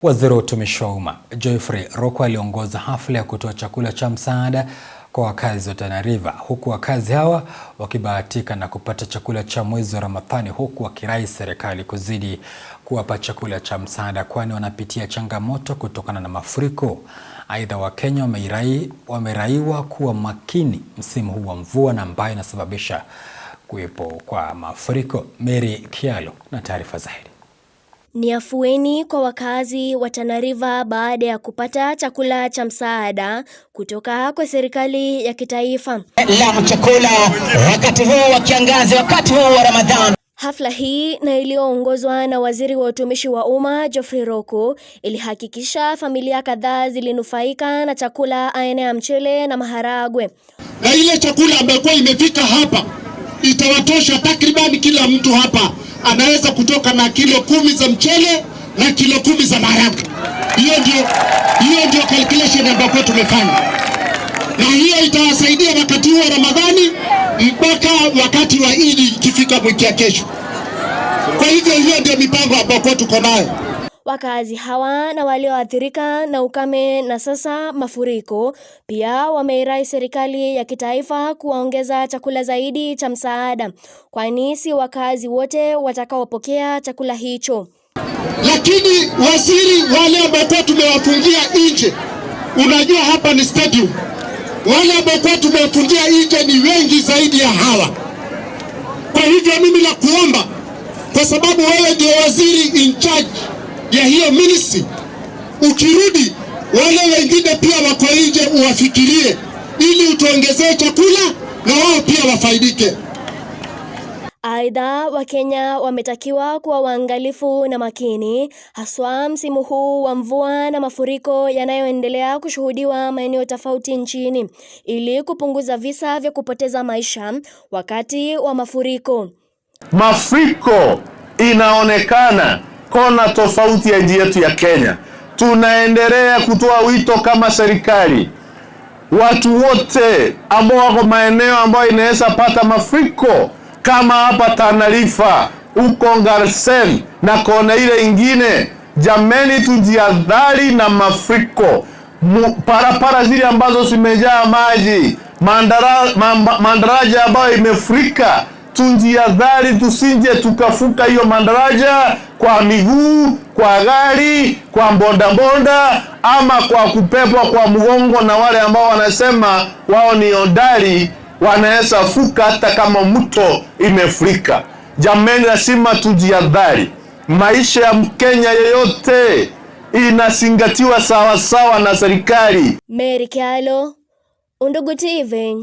Waziri wa Utumishi wa Umma Geoffrey Ruku aliongoza hafla ya kutoa chakula cha msaada kwa wakazi wa Tana River, huku wakazi hawa wakibahatika na kupata chakula cha mwezi wa Ramadhani, huku wakirai serikali kuzidi kuwapa chakula cha msaada kwani wanapitia changamoto kutokana na mafuriko. Aidha, Wakenya wameraiwa kuwa makini msimu huu wa mvua na ambayo inasababisha kuwepo kwa mafuriko. Mary Kialo na taarifa zaidi. Ni afueni kwa wakazi wa Tana River baada ya kupata chakula cha msaada kutoka kwa serikali ya kitaifa la chakula wakati huu wa kiangazi, wakati huu wa Ramadhani. Hafla hii na iliyoongozwa na Waziri wa Utumishi wa Umma Geoffrey Ruku ilihakikisha familia kadhaa zilinufaika na chakula aina ya mchele na maharagwe. Na ile chakula ambayo imefika hapa itawatosha takriban kila mtu hapa anaweza kutoka na kilo 10 za mchele na kilo 10 za maharagwe. Hiyo ndio calculation ambayo tumefanya. Na hiyo itawasaidia wakati wa Ramadhani mpaka wakati wa Eid ikifika wiki ya kesho. Kwa hivyo hiyo ndio mipango ambayo tuko nayo. Wakazi hawa na walioathirika na ukame na sasa mafuriko pia wameirai serikali ya kitaifa kuongeza chakula zaidi cha msaada, kwani si wakazi wote watakaopokea chakula hicho. Lakini waziri, wale ambao tumewafungia nje, unajua hapa ni stadium, wale ambao tumewafungia nje ni wengi zaidi ya hawa. Kwa hivyo mimi na kuomba, kwa sababu wewe ndio waziri in charge ya hiyo ministry, ukirudi wale wengine pia wako nje uwafikirie ili utuongezee chakula na wao pia wafaidike. Aidha, Wakenya wametakiwa kuwa waangalifu na makini, haswa msimu huu wa mvua na mafuriko yanayoendelea kushuhudiwa maeneo tofauti nchini, ili kupunguza visa vya kupoteza maisha wakati wa mafuriko. Mafuriko inaonekana kona tofauti ya nchi yetu ya Kenya. Tunaendelea kutoa wito kama serikali, watu wote ambao wako maeneo ambayo inaweza pata mafuriko kama hapa Tana River, uko Garsen na kona ile ingine, jameni, tujihadhari na mafuriko. Parapara zile ambazo zimejaa maji, mandaraja ambayo imefurika, tujihadhari tusije tukafuka hiyo mandaraja kwa miguu, kwa gari, kwa bodaboda ama kwa kupepwa kwa mgongo na wale ambao wanasema wao ni hodari, wanaweza fuka hata kama mto imefurika. Jameni, lazima tujihadhari. Maisha ya Mkenya yeyote inasingatiwa sawa sawa na serikali. Mary Kialo, Undugu TV.